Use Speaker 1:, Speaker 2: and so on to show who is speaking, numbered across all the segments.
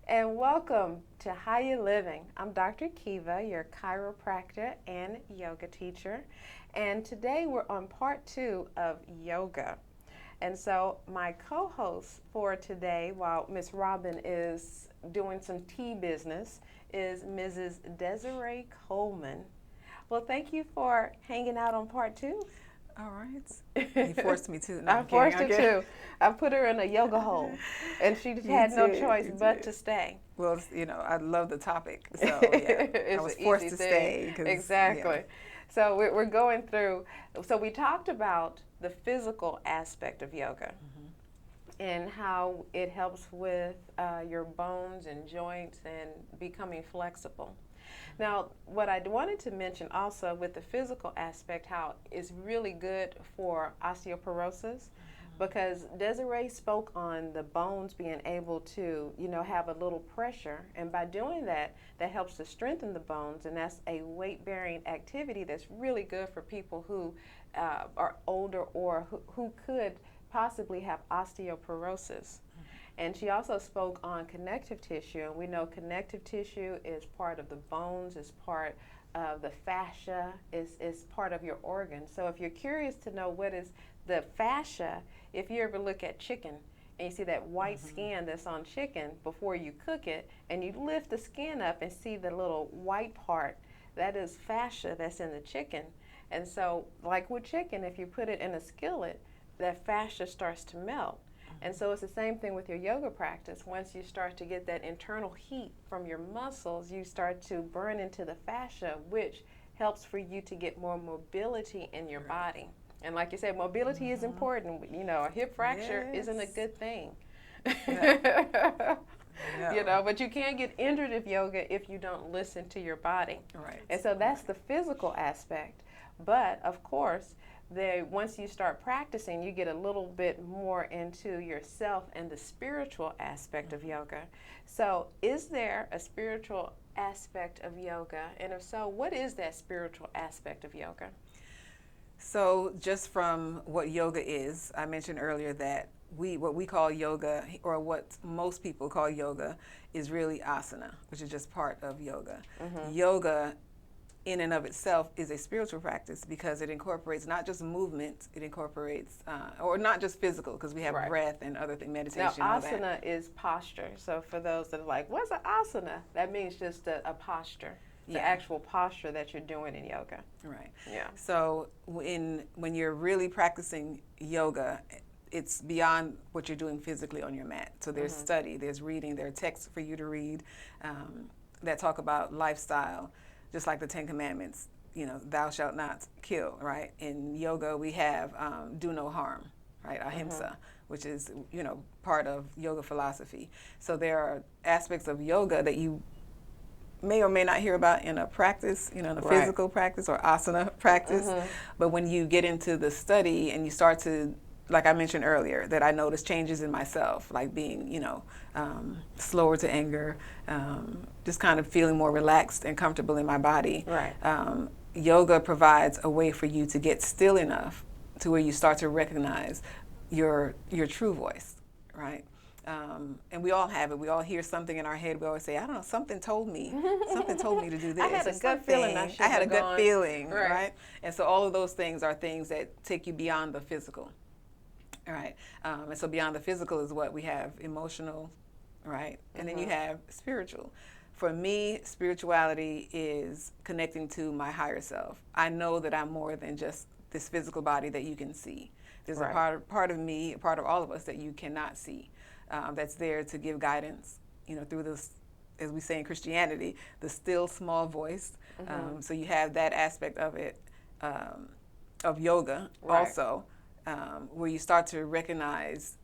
Speaker 1: and welcome to How You Living. I'm Dr. Kiva, your chiropractor and yoga teacher, and today we're on part 2 of yoga. And so my co-host for today, while Miss Robin is doing some tea business, is Mrs. Desiree Coleman. Well, thank you for hanging out on part 2.
Speaker 2: All right. You forced me to. No,
Speaker 1: I forced her to. I put her in a yoga hole, and she had no choice but to stay.
Speaker 2: Well, I love the topic, so yeah,
Speaker 1: It's
Speaker 2: I was
Speaker 1: an
Speaker 2: forced
Speaker 1: easy
Speaker 2: to
Speaker 1: thing.
Speaker 2: stay.
Speaker 1: Exactly.
Speaker 2: Yeah.
Speaker 1: So we're going through. So we talked about the physical aspect of yoga and how it helps with your bones and joints and becoming flexible. Now, what I wanted to mention also with the physical aspect, how it's really good for osteoporosis, because Desiree spoke on the bones being able to, have a little pressure, and by doing that, that helps to strengthen the bones, and that's a weight-bearing activity that's really good for people who are older or who could possibly have osteoporosis. And she also spoke on connective tissue, and we know connective tissue is part of the bones, is part of the fascia, is part of your organs. So if you're curious to know what is the fascia, if you ever look at chicken and you see that white skin that's on chicken before you cook it, and you lift the skin up and see the little white part, that is fascia that's in the chicken. And so, like with chicken, if you put it in a skillet, that fascia starts to melt. And so it's the same thing with your yoga practice. Once you start to get that internal heat from your muscles, you start to burn into the fascia, which helps for you to get more mobility in your body. And like you said, mobility is important. A hip fracture isn't a good thing.
Speaker 2: No.
Speaker 1: But you can't get injured with yoga if you don't listen to your body.
Speaker 2: Right.
Speaker 1: And so that's the physical aspect. But of course, once you start practicing, you get a little bit more into yourself and the spiritual aspect of yoga. So is there a spiritual aspect of yoga? And if so, what is that spiritual aspect of yoga?
Speaker 2: So just from what yoga is, I mentioned earlier that what we call yoga, or what most people call yoga, is really asana, which is just part of yoga. Yoga in and of itself is a spiritual practice because it incorporates not just movement, it incorporates, or not just physical, because we have breath and other things, meditation.
Speaker 1: Now, asana is posture. So for those that are like, what's an asana? That means just a posture, the actual posture that you're doing in yoga.
Speaker 2: Right.
Speaker 1: Yeah.
Speaker 2: So when you're really practicing yoga, it's beyond what you're doing physically on your mat. So there's study, there's reading, there are texts for you to read that talk about lifestyle. Just like the 10 Commandments, thou shalt not kill, right? In yoga, we have do no harm, right? Ahimsa, which is, part of yoga philosophy. So there are aspects of yoga that you may or may not hear about in a practice, in a physical practice or asana practice. But when you get into the study and you start to, like I mentioned earlier, that I noticed changes in myself, like being, slower to anger, just kind of feeling more relaxed and comfortable in my body.
Speaker 1: Right.
Speaker 2: Yoga provides a way for you to get still enough to where you start to recognize your true voice, right? And we all have it. We all hear something in our head. We always say, I don't know, something told me to do this.
Speaker 1: I had a gut feeling I
Speaker 2: had a gut
Speaker 1: gone.
Speaker 2: feeling,
Speaker 1: Right.
Speaker 2: right? And so all of those things are things that take you beyond the physical. All right. And so beyond the physical is what we have emotional, right? And then you have spiritual. For me, spirituality is connecting to my higher self. I know that I'm more than just this physical body that you can see. There's a part of me, a part of all of us that you cannot see, that's there to give guidance, through this, as we say in Christianity, the still small voice. So you have that aspect of it, of yoga also. Where you start to recognize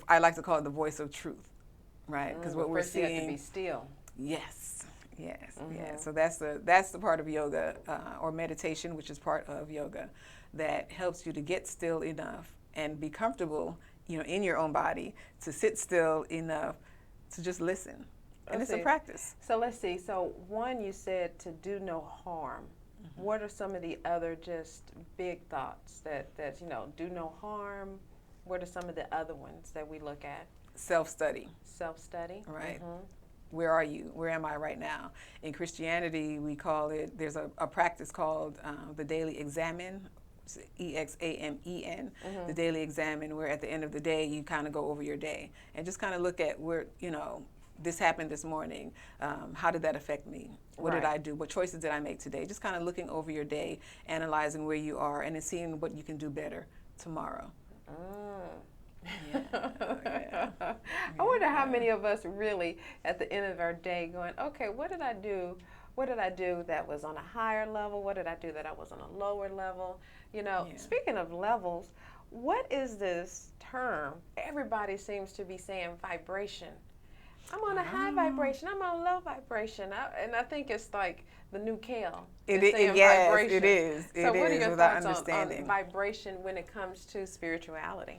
Speaker 2: I like to call it the voice of truth, right? Because what we're seeing,
Speaker 1: you have to be still.
Speaker 2: Yes. So that's the part of yoga, or meditation, which is part of yoga, that helps you to get still enough and be comfortable, in your own body, to sit still enough to just listen. And it's a practice.
Speaker 1: So let's see. So one, you said to do no harm. What are some of the other just big thoughts that do no harm? What are some of the other ones that we look at?
Speaker 2: self-study.
Speaker 1: Self-study.
Speaker 2: Right.
Speaker 1: Mm-hmm.
Speaker 2: Where are you? Where am I right now? In Christianity, we call it, there's a practice called the daily examen, EXAMEN, the daily examen, where at the end of the day, you kind of go over your day and just kind of look at where, this happened this morning. How did that affect me? What did I do? What choices did I make today? Just kind of looking over your day, analyzing where you are, and then seeing what you can do better tomorrow.
Speaker 1: Yeah. I wonder how many of us really, at the end of our day, going, okay, what did I do? What did I do that was on a higher level? What did I do that I was on a lower level? Speaking of levels, what is this term? Everybody seems to be saying vibration. I'm on a high vibration. I'm on a low vibration. And I think it's like the new kale.
Speaker 2: Yes,
Speaker 1: vibration.
Speaker 2: It is.
Speaker 1: So what are your
Speaker 2: without
Speaker 1: thoughts on vibration when it comes to spirituality?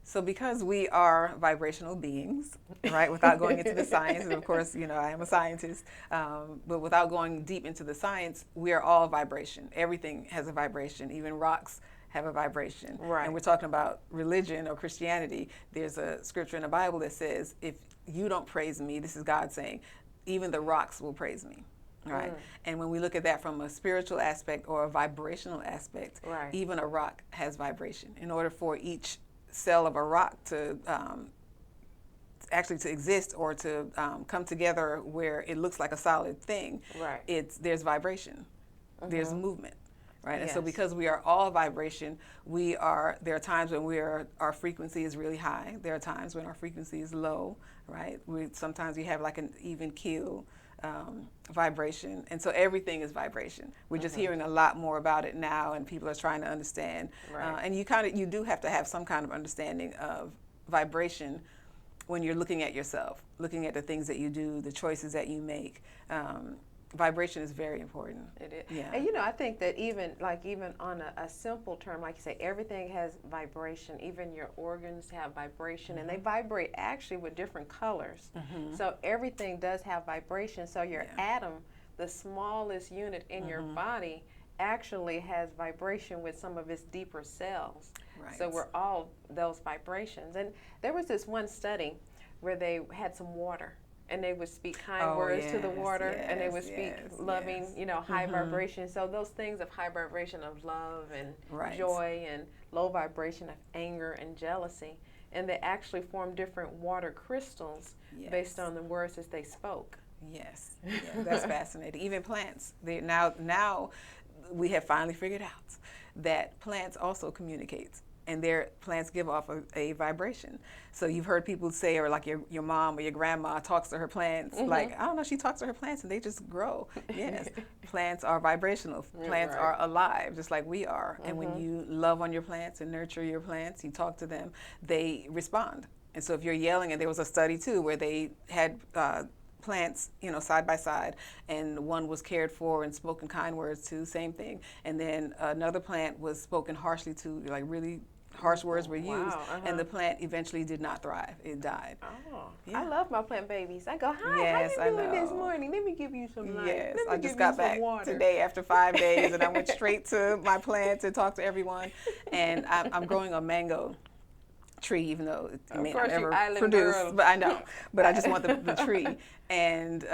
Speaker 2: So because we are vibrational beings, right, without going into the science, and of course, I am a scientist, but without going deep into the science, we are all vibration. Everything has a vibration. Even rocks have a vibration.
Speaker 1: Right.
Speaker 2: And we're talking about religion or Christianity. There's a scripture in the Bible that says, if you don't praise me, this is God saying, even the rocks will praise me. Right. And when we look at that from a spiritual aspect or a vibrational aspect, even a rock has vibration. In order for each cell of a rock to actually to exist or to come together where it looks like a solid thing, there's vibration, there's movement, right? And so because we are all vibration, there are times when our frequency is really high. There are times when our frequency is low, right? Sometimes we have like an even keel vibration, and so everything is vibration. We're just hearing a lot more about it now, and people are trying to understand. And you do have to have some kind of understanding of vibration when you're looking at yourself, looking at the things that you do, the choices that you make. Vibration is very important.
Speaker 1: It is.
Speaker 2: Yeah.
Speaker 1: And I think that even on a simple term, like you say, everything has vibration. Even your organs have vibration, and they vibrate actually with different colors. So everything does have vibration. So your atom, the smallest unit in your body, actually has vibration with some of its deeper cells. Right. So we're all those vibrations. And there was this one study where they had some water, and they would speak kind words to the water, and they would speak loving, high vibration. So those things of high vibration of love and joy, and low vibration of anger and jealousy. And they actually formed different water crystals based on the words that they spoke.
Speaker 2: Yes, that's fascinating. Even plants, now we have finally figured out that plants also communicate. And their plants give off a vibration. So you've heard people say, or like your mom or your grandma talks to her plants, like, I don't know, she talks to her plants and they just grow. Yes, plants are vibrational. Plants are alive, just like we are. And when you love on your plants and nurture your plants, you talk to them, they respond. And so if you're yelling, and there was a study too where they had plants, side by side, and one was cared for and spoken kind words to, same thing. And then another plant was spoken harshly to, like really harsh words were used, and the plant eventually did not thrive. It died.
Speaker 1: I love my plant babies. I go, hi, how you doing this morning? Let me give you some light.
Speaker 2: Yes,
Speaker 1: Let me
Speaker 2: I just got back today after 5 days, and I went straight to my plants and talked to everyone. And I'm growing a mango tree, even though it may not ever produce, but I know. But I just want the tree. And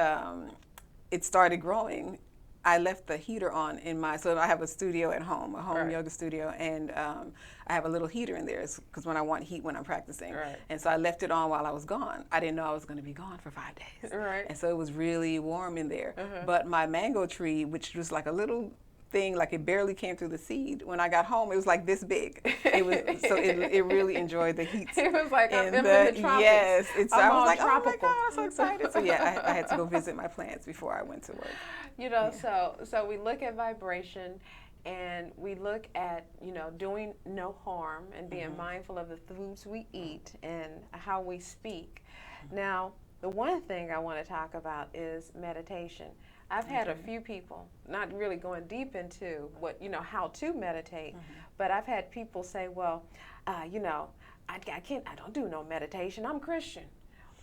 Speaker 2: it started growing. I left the heater on so I have a studio at home, a home yoga studio, and I have a little heater in there because when I want heat when I'm practicing. And so I left it on while I was gone. I didn't know I was going to be gone for 5 days. And so it was really warm in there. But my mango tree, which was like a little thing, like it barely came through the seed. When I got home, it was like this big. It was it really enjoyed the heat.
Speaker 1: It was like I'm in the tropics.
Speaker 2: Yes, I was like,
Speaker 1: tropical.
Speaker 2: Oh my God, I'm so excited. So I had to go visit my plants before I went to work.
Speaker 1: So we look at vibration, and we look at doing no harm and being mindful of the foods we eat and how we speak. Now, the one thing I want to talk about is meditation. I've had a few people, not really going deep into how to meditate, but I've had people say, well, I don't do no meditation, I'm Christian.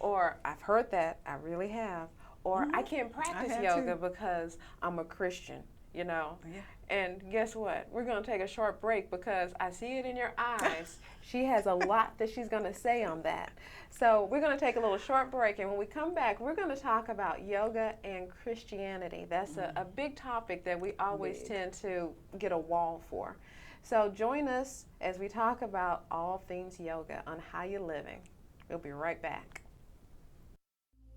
Speaker 1: Or I've heard that, I really have. Or I can't practice yoga because I'm a Christian. you know.
Speaker 2: Yeah.
Speaker 1: And guess what? We're going to take a short break because I see it in your eyes. She has a lot that she's going to say on that. So we're going to take a little short break, and when we come back, we're going to talk about yoga and Christianity. That's a big topic that we always tend to get a wall for. So join us as we talk about all things yoga on How You Living. We'll be right back.